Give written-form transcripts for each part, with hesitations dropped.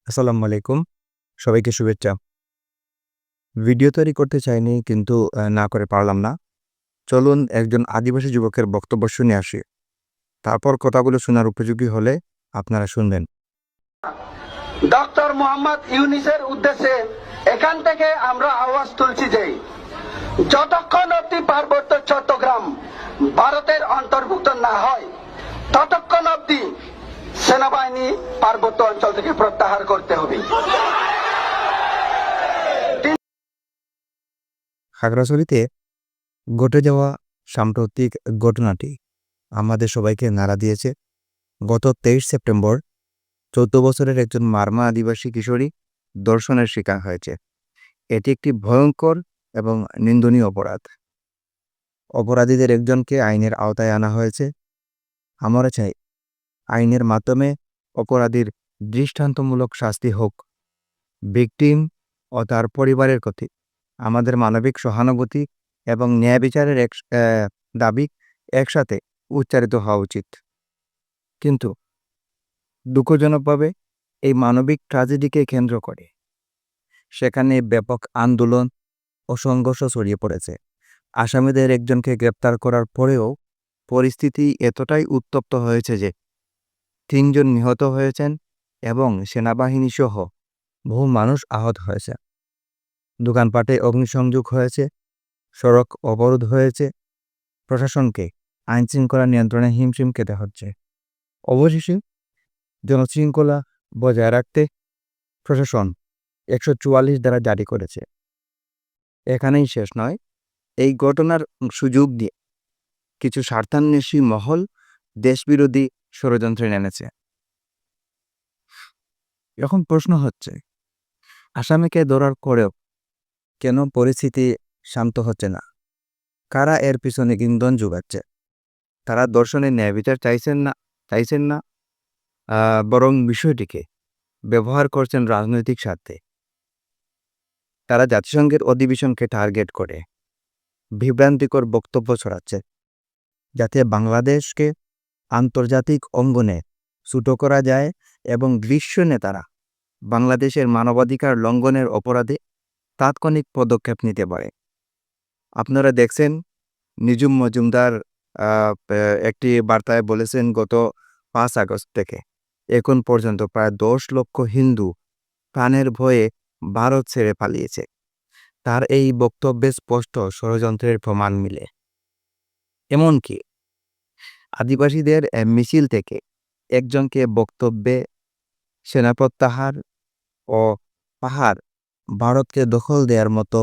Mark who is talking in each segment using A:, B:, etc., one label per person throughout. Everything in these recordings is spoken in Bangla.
A: আসসালামু আলাইকুম। সবাইকে শুভেচ্ছা। ভিডিও তৈরি করতে চাইনি কিন্তু না করে পারলাম না। চলুন একজন আদিবাসী যুবকের বক্তব্য শুনে আসি। তারপর কথাগুলো শোনার উপযোগী হলে আপনারা শুনবেন।
B: ডক্টর মোহাম্মদ ইউনিসের উদ্দেশ্যে এখান থেকে আমরা আওয়াজ তুলছি যে যতক্ষণ অব্দি পার্বত্য চট্টগ্রাম ভারতের অন্তর্ভুক্ত না হয় ততক্ষণ অব্দি সেনাবাহিনী পার্বত্য অঞ্চল থেকে প্রত্যাহার করতে হবে।
A: খাগড়াছড়িতে ঘটে যাওয়া সাম্প্রতিক ঘটনাটি আমাদের সবাইকে নাড়া দিয়েছে। গত 23 সেপ্টেম্বর 14 বছরের একজন মারমা আদিবাসী কিশোরী ধর্ষণের শিকার হয়েছে। এটি একটি ভয়ঙ্কর এবং নিন্দনীয় অপরাধ। অপরাধীদের একজনকে আইনের আওতায় আনা হয়েছে। আমরা চাই আইনের মাধ্যমে অপরাধীর দৃষ্টান্তমূলক শাস্তি হোক। ভিকটিম ও তার পরিবারের প্রতি আমাদের মানবিক সহানুভূতি এবং ন্যায় বিচারের দাবি একসাথে উচ্চারিত হওয়া উচিত। কিন্তু দুঃখজনকভাবে এই মানবিক ট্র্যাজেডিকে কেন্দ্র করে সেখানে ব্যাপক আন্দোলন ও সংঘর্ষ ছড়িয়ে পড়েছে। আসামিদের একজনকে গ্রেপ্তার করার পরেও পরিস্থিতি এতটাই উত্তপ্ত হয়েছে যে 3 জন নিহত হয়েছেন এবং সেনাবাহিনী সহ বহু মানুষ আহত হয়েছে। দোকানপাটে অগ্নিসংযোগ হয়েছে, সড়ক অবরোধ হয়েছে, প্রশাসনকে আইনশৃঙ্খলা নিয়ন্ত্রণে হিমশিম খেতে হচ্ছে। অবশেষে জনশৃঙ্খলা বজায় রাখতে প্রশাসন 144 ধারা জারি করেছে। এখানেই শেষ নয়, এই ঘটনার সুযোগ দিয়ে কিছু স্বার্থান্বেষী মহল দেশবিরোধী ষড়যন্ত্রে নেমেছে। এখন প্রশ্ন হচ্ছে, আসামিকে ধরার পরেও কেন পরিস্থিতি শান্ত হচ্ছে না? কারা এর পিছনে ইন্ধন যোগাচ্ছে? তারা ধর্ষণের ন্যায় বিচার চাইছেন না, বরং বিষয়টিকে ব্যবহার করছেন রাজনৈতিক স্বার্থে। তারা জাতিসংঘের অধিবেশনকে টার্গেট করে বিভ্রান্তিকর বক্তব্য ছড়াচ্ছে, যাতে বাংলাদেশকে আন্তর্জাতিক অঙ্গনে ছোট করা যায় এবং বিশ্ব নেতারা বাংলাদেশের মানবাধিকার লঙ্ঘনের অপরাধে তাৎক্ষণিক পদক্ষেপ নিতে পারে। আপনারা দেখছেন নিজুম মজুমদার একটি বার্তায় বলেছেন গত 5 আগস্ট থেকে এখন পর্যন্ত প্রায় 10 লক্ষ হিন্দু প্রাণের ভয়ে ভারত ছেড়ে পালিয়েছে। তার এই বক্তব্যে স্পষ্ট ষড়যন্ত্রের প্রমাণ মিলে। এমনকি আদিবাসীদের মিছিল থেকে একজনকে বক্তব্যে সেনা প্রত্যাহার ও পাহাড় ভারতকে দখল দেওয়ার মতো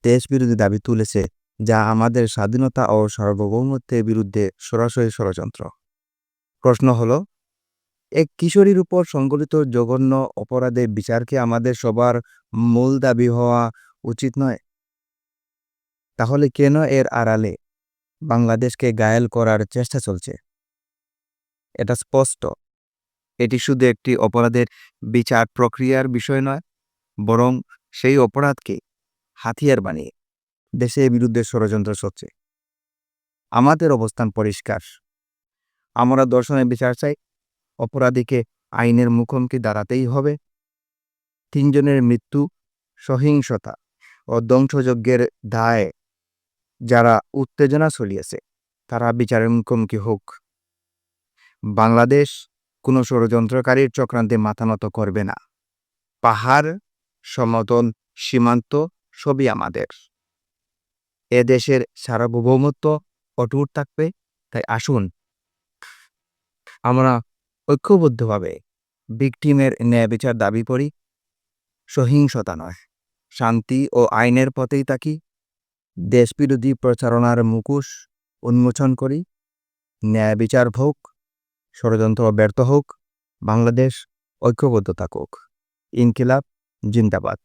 A: দেশবিরোধী দাবি তুলেছে, যা আমাদের স্বাধীনতা ও সার্বভৌমত্বের বিরুদ্ধে সরাসরি ষড়যন্ত্র। প্রশ্ন হলো, এক কিশোরীর উপর সংঘটিত জঘন্য অপরাধের বিচারকে আমাদের সবার মূল দাবি হওয়া উচিত নয়? তাহলে কেন এর আড়ালে বাংলাদেশকে ঘায়েল করার চেষ্টা চলছে? এটা স্পষ্ট, এটি শুধু একটি অপরাধের বিচার প্রক্রিয়ার বিষয় নয়, বরং সেই অপরাধকে হাতিয়ার বানিয়ে দেশের বিরুদ্ধে ষড়যন্ত্র চলছে। আমাদের অবস্থান পরিষ্কার। আমরা ধর্ষণের বিচার চাই, অপরাধীকে আইনের মুখোমুখি দাঁড়াতেই হবে। 3 জনের মৃত্যু, সহিংসতা ও ধ্বংসযজ্ঞের দায়ে যারা উত্তেজনা ছড়িয়েছে তারা বিচারের মুখোমুখি হোক। বাংলাদেশ কোনো ষড়যন্ত্রকারীর চক্রান্তে মাথা নত করবে না। পাহাড়, সমতল, সীমান্ত সবই আমাদের। এ দেশের সার্বভৌমত্ব অটুট থাকবে। তাই আসুন আমরা ঐক্যবদ্ধভাবে ভিকটিমের ন্যায় বিচার দাবি করি। সহিংসতা নয়, শান্তি ও আইনের পথেই থাকি। দেশবিরোধী প্রচারণার মুখোশ উন্মোচন করি। ন্যায় বিচার হোক, ষড়যন্ত্র ব্যর্থ হোক, বাংলাদেশ ঐক্যবদ্ধ থাকুক। ইনকিলাব জিন্দাবাদ।